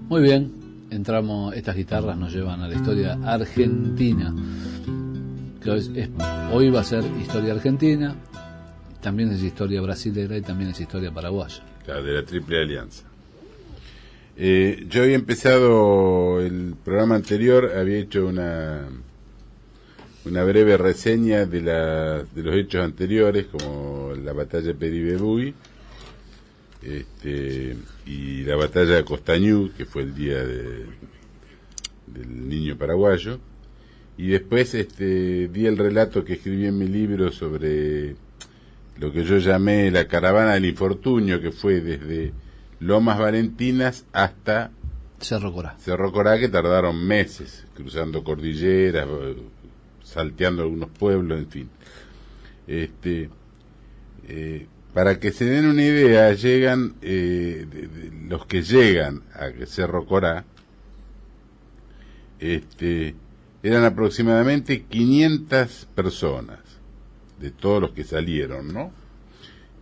Muy bien, entramos, estas guitarras nos llevan a la historia argentina. Que hoy va a ser historia argentina, también es historia brasilera y también es historia paraguaya. Claro, de la Triple Alianza. Yo había empezado el programa anterior, había hecho una breve reseña de los hechos anteriores, como la batalla de Peribebuy, y la batalla de Costañú, que fue el día del niño paraguayo, y después di el relato que escribí en mi libro sobre lo que yo llamé la caravana del infortunio, que fue desde Lomas Valentinas hasta Cerro Corá, que tardaron meses, cruzando cordilleras, salteando algunos pueblos, en fin. Para que se den una idea, llegan de los que llegan a Cerro Corá, eran aproximadamente 500 personas de todos los que salieron, ¿no?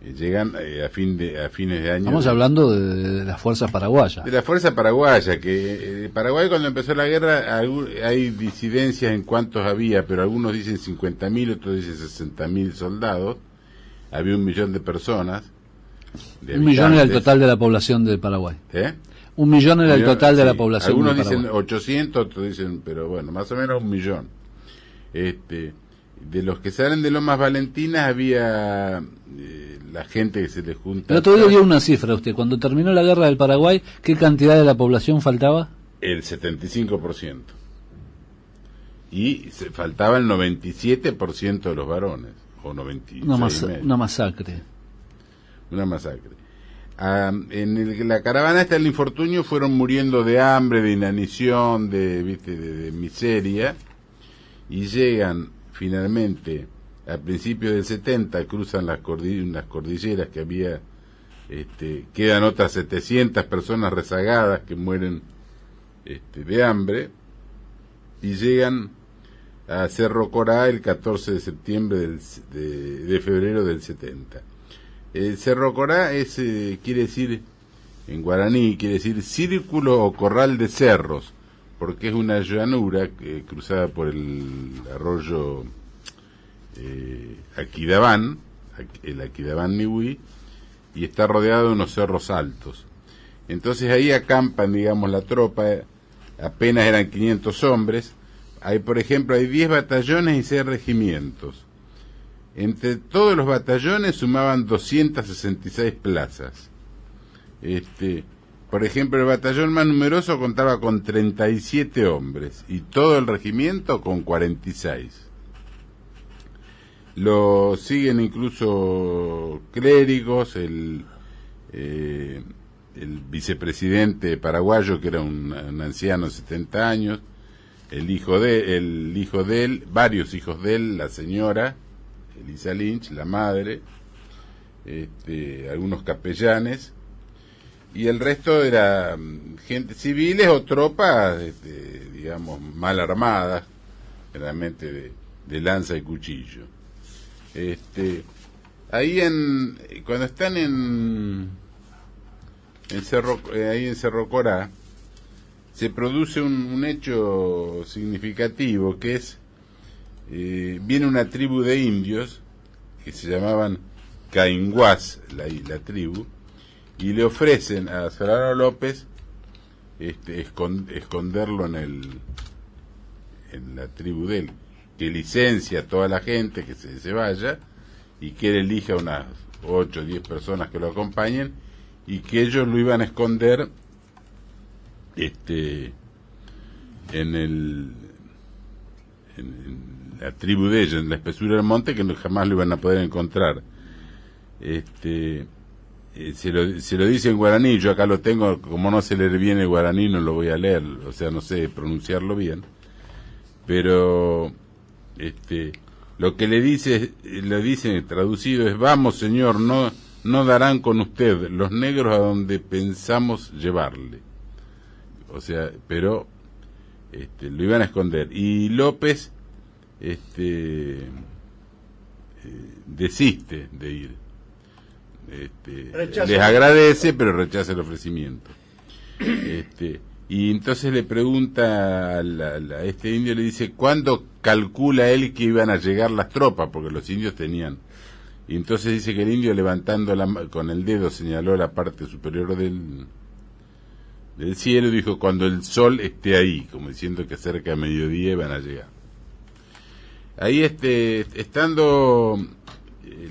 Llegan a fines de año. Estamos hablando de las fuerzas paraguayas. De la fuerza paraguaya, que Paraguay, cuando empezó la guerra, hay disidencias en cuántos había, pero algunos dicen 50.000, otros dicen 60.000 soldados. Había 1 millón de personas. 1 millón era el total de la población de Paraguay. 1 millón era el total de la población de Paraguay. Algunos dicen 800, otros dicen, pero bueno, más o menos 1 millón. De los que salen de Lomas Valentinas había la gente que se les junta. El otro día dio una cifra usted. Cuando terminó la guerra del Paraguay, ¿qué cantidad de la población faltaba? El 75%. Y faltaba el 97% de los varones. O 96. Una masacre. Una masacre. En la caravana esta del infortunio fueron muriendo de hambre, de inanición, de miseria, y llegan finalmente a principios del 70, cruzan unas cordilleras que había, quedan otras 700 personas rezagadas que mueren de hambre, y llegan a Cerro Corá el 14 de septiembre de febrero del 70. Cerro Corá quiere decir, en guaraní, quiere decir círculo o corral de cerros, porque es una llanura cruzada por el arroyo Aquidabán, el Aquidabán Nihui, y está rodeado de unos cerros altos. Entonces ahí acampan, digamos, la tropa, apenas eran 500 hombres. Hay, por ejemplo, hay 10 batallones y 6 regimientos. Entre todos los batallones sumaban 266 plazas. Por ejemplo, el batallón más numeroso contaba con 37 hombres y todo el regimiento con 46. Lo siguen incluso clérigos, el vicepresidente paraguayo, que era un anciano de 70 años, el hijo de él, varios hijos de él, la señora Elisa Lynch, la madre, algunos capellanes, y el resto era gente civiles o tropas, digamos, mal armadas, generalmente de lanza y cuchillo. Ahí cuando están en Cerro Corá, se produce un hecho significativo, que es, viene una tribu de indios que se llamaban Cainguás, la tribu, y le ofrecen a Solano López esconderlo en la tribu de él, que licencia a toda la gente que se vaya, y que él elija unas 8 o 10 personas que lo acompañen, y que ellos lo iban a esconder en la tribu de ellos, en la espesura del monte, que jamás lo iban a poder encontrar. Se lo dice en guaraní, yo acá lo tengo, como no sé leer bien el guaraní, no lo voy a leer, o sea, no sé pronunciarlo bien, pero lo que le dicen traducido es: vamos, señor, no darán con usted los negros a donde pensamos llevarle. O sea, pero lo iban a esconder, y López desiste de ir. Les agradece, pero rechaza el ofrecimiento. Y entonces le pregunta a este indio, le dice, ¿cuándo calcula él que iban a llegar las tropas? Porque los indios tenían. Y entonces dice que el indio, levantando con el dedo, señaló la parte superior del cielo, y dijo, cuando el sol esté ahí, como diciendo que cerca de mediodía iban a llegar. Ahí estando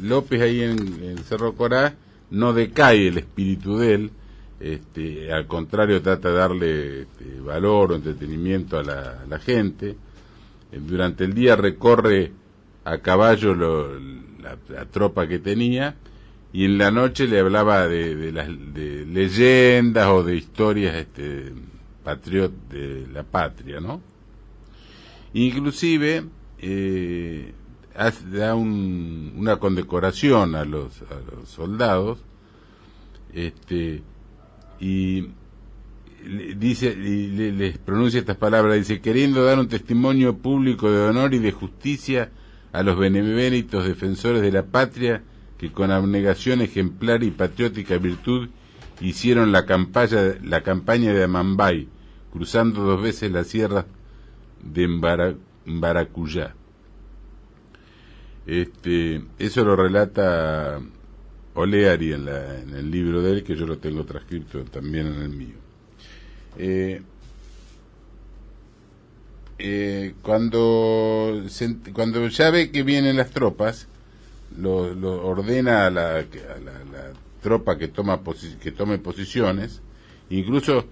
López ahí en Cerro Corá, no decae el espíritu de él, al contrario trata de darle valor o entretenimiento a la gente. Durante el día recorre a caballo la tropa que tenía, y en la noche le hablaba de leyendas o de historias de la patria, ¿no? Inclusive da una condecoración a los soldados, y dice, les pronuncia estas palabras, dice, queriendo dar un testimonio público de honor y de justicia a los beneméritos defensores de la patria, que con abnegación ejemplar y patriótica virtud hicieron la campaña de Amambay, cruzando 2 veces la sierra de Mbaracuyá. Eso lo relata Oleari en el libro de él, que yo lo tengo transcrito también en el mío. Cuando ya ve que vienen las tropas, lo ordena a la tropa que tome posiciones. Incluso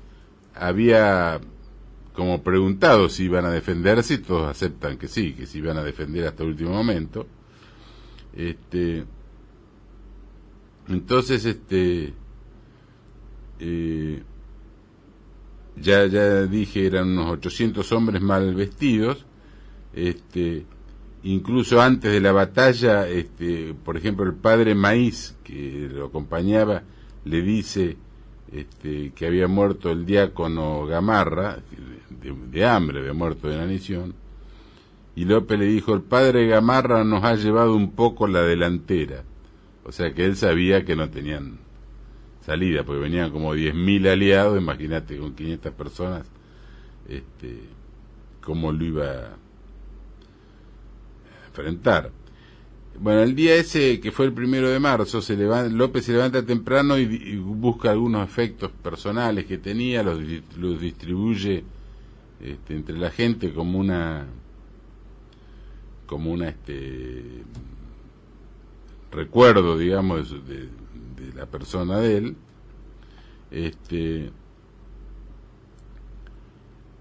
había como preguntado si iban a defenderse, y todos aceptan que sí, que se iban a defender hasta el último momento. Entonces ya dije, eran unos 800 hombres mal vestidos. Incluso antes de la batalla, por ejemplo, el padre Maíz, que lo acompañaba, le dice que había muerto el diácono Gamarra, de hambre, había muerto de inanición, y López le dijo, el padre Gamarra nos ha llevado un poco la delantera. O sea que él sabía que no tenían salida, porque venían como 10.000 aliados, imagínate, con 500 personas, cómo lo iba a enfrentar. Bueno, el día ese, que fue el 1 de marzo, López se levanta temprano y busca algunos efectos personales que tenía, los distribuye entre la gente como una recuerdo, digamos, de la persona de él.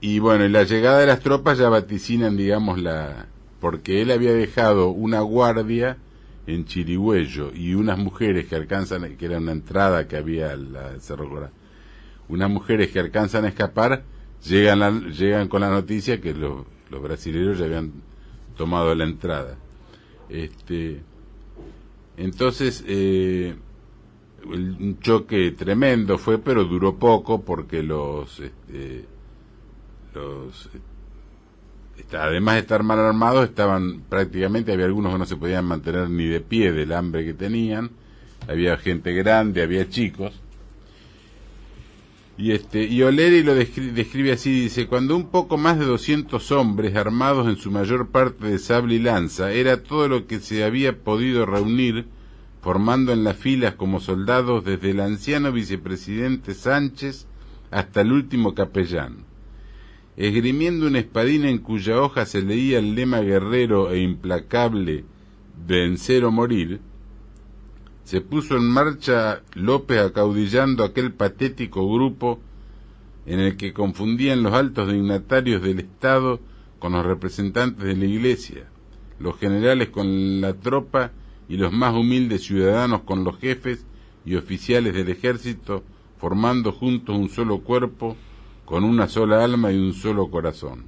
Y bueno, en la llegada de las tropas ya vaticinan, digamos, porque él había dejado una guardia en Chirigüello y unas mujeres que era una entrada que había al Cerro Corá, unas mujeres que alcanzan a escapar, llegan con la noticia que los brasileños ya habían tomado la entrada. Entonces un choque tremendo fue, pero duró poco, porque además de estar mal armados, estaban prácticamente, había algunos que no se podían mantener ni de pie del hambre que tenían, había gente grande, había chicos. Y Oleri lo describe así, dice, cuando un poco más de 200 hombres, armados en su mayor parte de sable y lanza, era todo lo que se había podido reunir, formando en las filas como soldados desde el anciano vicepresidente Sánchez hasta el último capellán. Esgrimiendo una espadina en cuya hoja se leía el lema guerrero e implacable, vencer o morir, se puso en marcha López acaudillando aquel patético grupo en el que confundían los altos dignatarios del Estado con los representantes de la Iglesia, los generales con la tropa y los más humildes ciudadanos con los jefes y oficiales del ejército, formando juntos un solo cuerpo, con una sola alma y un solo corazón.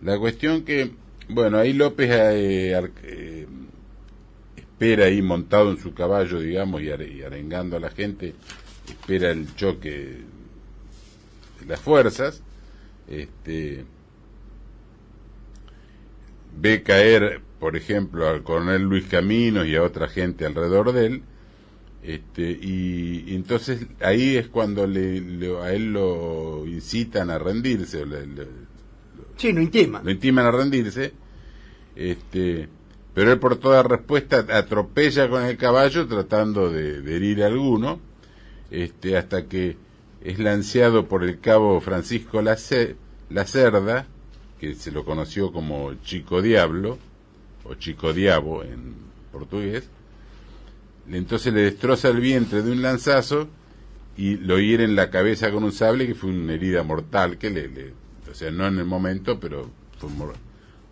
La cuestión que, bueno, ahí López espera ahí montado en su caballo, digamos, y arengando a la gente, espera el choque de las fuerzas, ve caer, por ejemplo, al coronel Luis Caminos y a otra gente alrededor de él, Y entonces ahí es cuando a él lo incitan a rendirse, Sí, lo intiman. lo intiman a rendirse, pero él por toda respuesta atropella con el caballo tratando de herir a alguno, hasta que es lanceado por el cabo Francisco Lacerda, que se lo conoció como Chico Diablo, o Chico Diabo en portugués. Entonces le destroza el vientre de un lanzazo y lo hiere en la cabeza con un sable, que fue una herida mortal, o sea, no en el momento, pero fue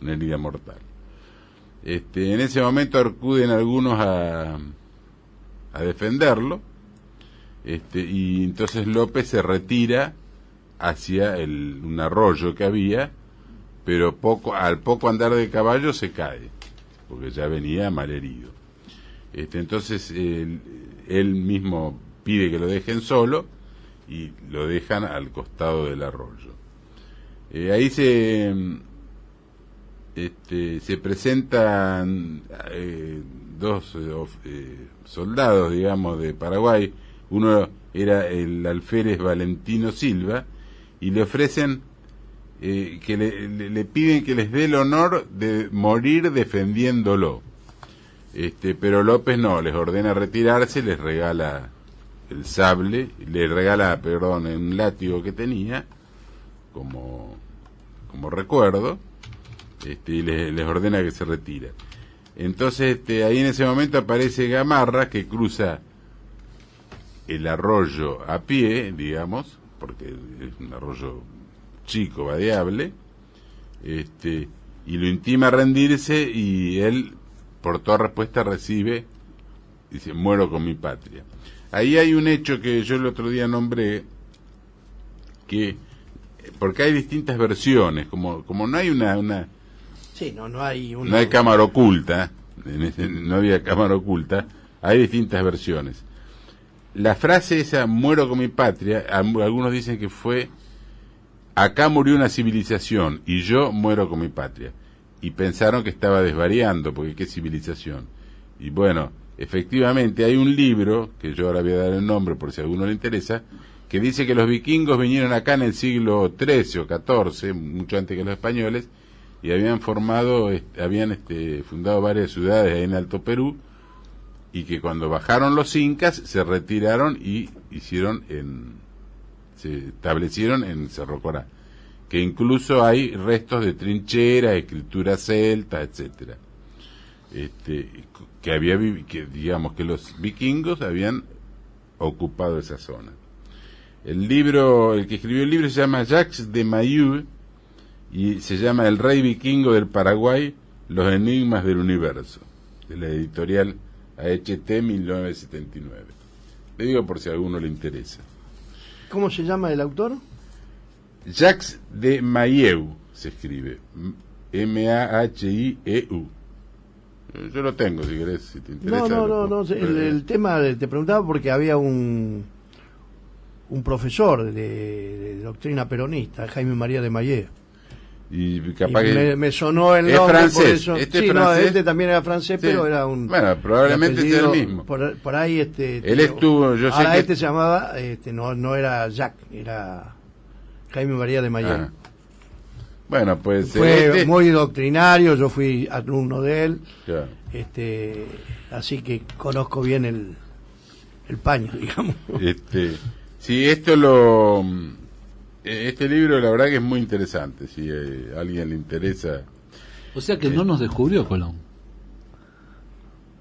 una herida mortal. En ese momento acuden algunos a defenderlo, y entonces López se retira hacia un arroyo que había, pero al poco andar de caballo se cae, porque ya venía mal herido. Entonces él mismo pide que lo dejen solo y lo dejan al costado del arroyo. Ahí se presentan dos soldados, digamos, de Paraguay. Uno era el alférez Valentino Silva, y le ofrecen que le piden que les dé el honor de morir defendiéndolo. Pero López no, les ordena retirarse, les regala el sable, un látigo que tenía como recuerdo, y les ordena que se retire. Entonces ahí en ese momento aparece Gamarra, que cruza el arroyo a pie, digamos, porque es un arroyo chico, vadeable, y lo intima a rendirse, y él por toda respuesta dice: muero con mi patria. Ahí hay un hecho que yo el otro día nombré, porque hay distintas versiones, como no hay Sí, no hay no hay cámara oculta, no había cámara oculta, hay distintas versiones. La frase esa, muero con mi patria, algunos dicen que fue: acá murió una civilización y yo muero con mi patria. Y pensaron que estaba desvariando, porque qué civilización. Y bueno, efectivamente hay un libro, que yo ahora voy a dar el nombre por si a alguno le interesa, que dice que los vikingos vinieron acá en el siglo XIII o XIV, mucho antes que los españoles, y habían fundado varias ciudades ahí en Alto Perú, y que cuando bajaron los incas se retiraron y se establecieron en Cerro Corá, que incluso hay restos de trincheras, escritura celta, etcétera, que digamos que los vikingos habían ocupado esa zona. El que escribió el libro se llama Jacques de Mailloux, y se llama El Rey Vikingo del Paraguay, los enigmas del universo, de la editorial AHT 1979. Le digo por si a alguno le interesa. ¿Cómo se llama el autor? Jacques de Mailloux se escribe, Mahieu. Yo lo tengo, si querés, si te interesa. No. El tema te preguntaba porque había un profesor de doctrina peronista, Jaime María de Mailloux. Y capaz que me sonó el nombre. Es francés. Por eso. Es francés. Este también era francés, sí. Pero era un. Bueno, probablemente sea el mismo. Por ahí Él estuvo. Yo ahora sé que se llamaba, no era Jacques, era Jaime María de Mailloux. Ah. Bueno, pues fue muy doctrinario, yo fui alumno de él. Claro. Así que conozco bien el paño, digamos. Sí, este libro la verdad que es muy interesante, si a alguien le interesa. O sea que no nos descubrió Colón.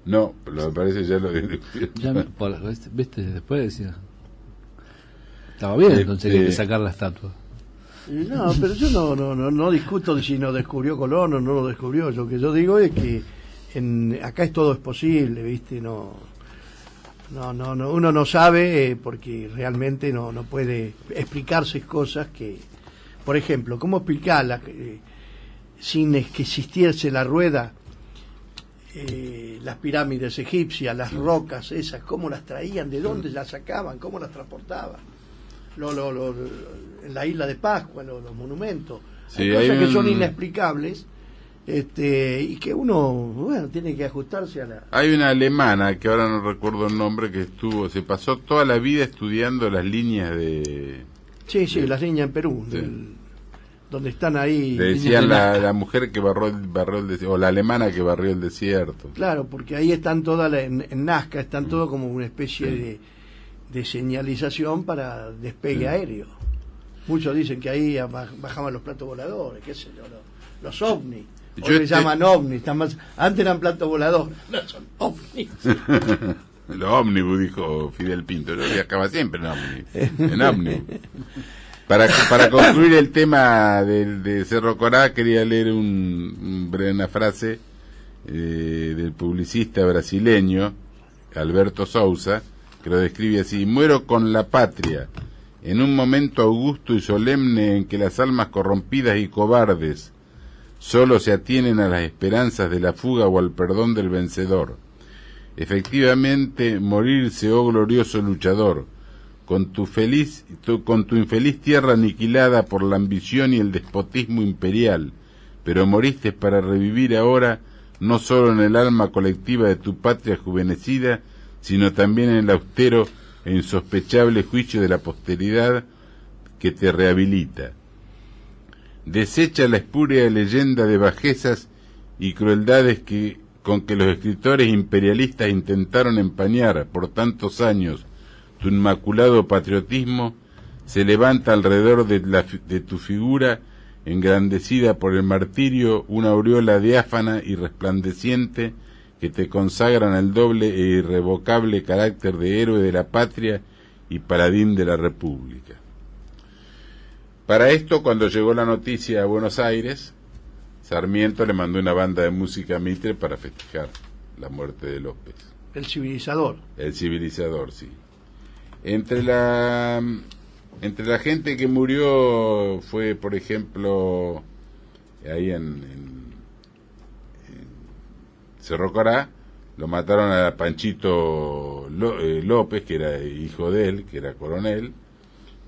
No, pero me parece ya lo descubrió. ¿Viste? Después decía. Estaba bien, entonces hay que sacar la estatua. No, pero yo no discuto si nos descubrió Colón o no lo descubrió. Lo que yo digo es que acá todo es posible, ¿viste? Uno no sabe porque realmente no puede explicarse cosas que, por ejemplo, ¿cómo explicarla sin que existiese la rueda? Las pirámides egipcias, las rocas esas, ¿cómo las traían? ¿De dónde las sacaban? ¿Cómo las transportaban? En la isla de Pascua, los monumentos. Sí, hay cosas que son inexplicables y que uno, bueno, tiene que ajustarse a la... Hay una alemana, que ahora no recuerdo el nombre, que se pasó toda la vida estudiando las líneas de... Sí, las líneas en Perú, sí. Donde están ahí... Le decían la mujer que barrió el desierto, o la alemana que barrió el desierto. Claro, porque ahí están todas, en Nazca, están todo como una especie de señalización para despegue aéreo. Muchos dicen que ahí bajaban los platos voladores, qué sé yo, los ovnis. Hoy le llaman ovnis, antes eran platos voladores, no son ovnis. Los ómnibus, dijo Fidel Pinto, yo viajaba siempre en ómnibus. Para concluir el tema de Cerro Corá, quería leer una frase del publicista brasileño Alberto Souza, que lo describe así: muero con la patria, en un momento augusto y solemne en que las almas corrompidas y cobardes solo se atienen a las esperanzas de la fuga o al perdón del vencedor. Efectivamente, morirse, oh glorioso luchador, con tu infeliz tierra aniquilada por la ambición y el despotismo imperial, pero moriste para revivir ahora no solo en el alma colectiva de tu patria juvenecida, sino también en el austero e insospechable juicio de la posteridad que te rehabilita. Desecha la espuria leyenda de bajezas y crueldades con que los escritores imperialistas intentaron empañar por tantos años tu inmaculado patriotismo. Se levanta alrededor de tu figura, engrandecida por el martirio, una aureola diáfana y resplandeciente que te consagran el doble e irrevocable carácter de héroe de la patria y paladín de la República. Para esto, cuando llegó la noticia a Buenos Aires, Sarmiento le mandó una banda de música a Mitre para festejar la muerte de López. El civilizador. El civilizador, sí. Entre la gente que murió fue, por ejemplo, ahí en Cerro Corá, lo mataron a Panchito López, que era hijo de él, que era coronel,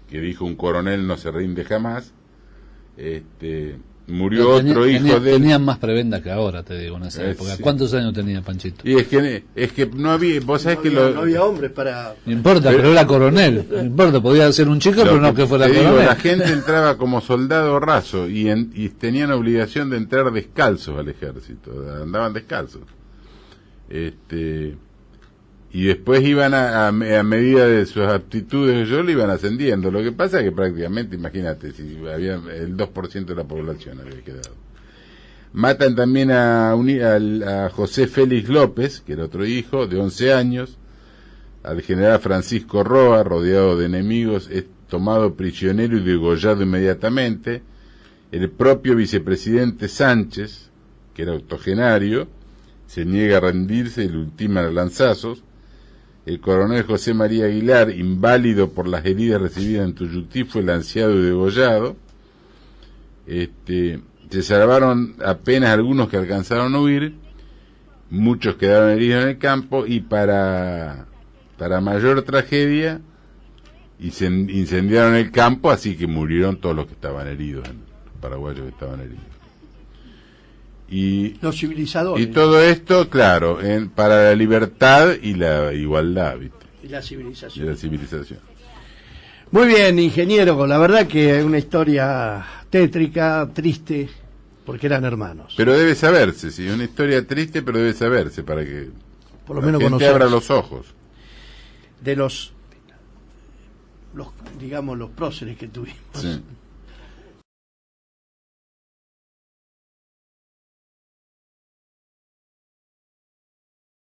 que dijo: un coronel no se rinde jamás. Murió otro hijo de él. Tenían más prebenda que ahora, te digo, en esa época. Sí. ¿Cuántos años tenía Panchito? Y es que no había, vos sabés que no había hombres para... No importa, pero era coronel. No importa, podía ser un chico, pero no que fuera coronel. La gente entraba como soldado raso y tenían obligación de entrar descalzos al ejército. Andaban descalzos. Y después iban a medida de sus aptitudes, le iban ascendiendo. Lo que pasa es que prácticamente, imagínate, si había el 2% de la población había quedado. Matan también a José Félix López, que era otro hijo, de 11 años, al general Francisco Roa, rodeado de enemigos, es tomado prisionero y degollado inmediatamente. El propio vicepresidente Sánchez, que era octogenario, se niega a rendirse y lo ultiman a lanzazos. El coronel José María Aguilar, inválido por las heridas recibidas en Tuyutí, fue lanceado y degollado. Se salvaron apenas algunos que alcanzaron a huir, muchos quedaron heridos en el campo, y para mayor tragedia incendiaron el campo, así que murieron todos los que estaban heridos, los paraguayos que estaban heridos. Y los civilizadores. Y todo esto, claro, para la libertad y la igualdad, ¿viste? Y la civilización. Muy bien, ingeniero, la verdad que es una historia tétrica, triste, porque eran hermanos. Pero debe saberse, sí, una historia triste, pero debe saberse para que por lo menos la gente abra los ojos. De los digamos, los próceres que tuvimos. Sí.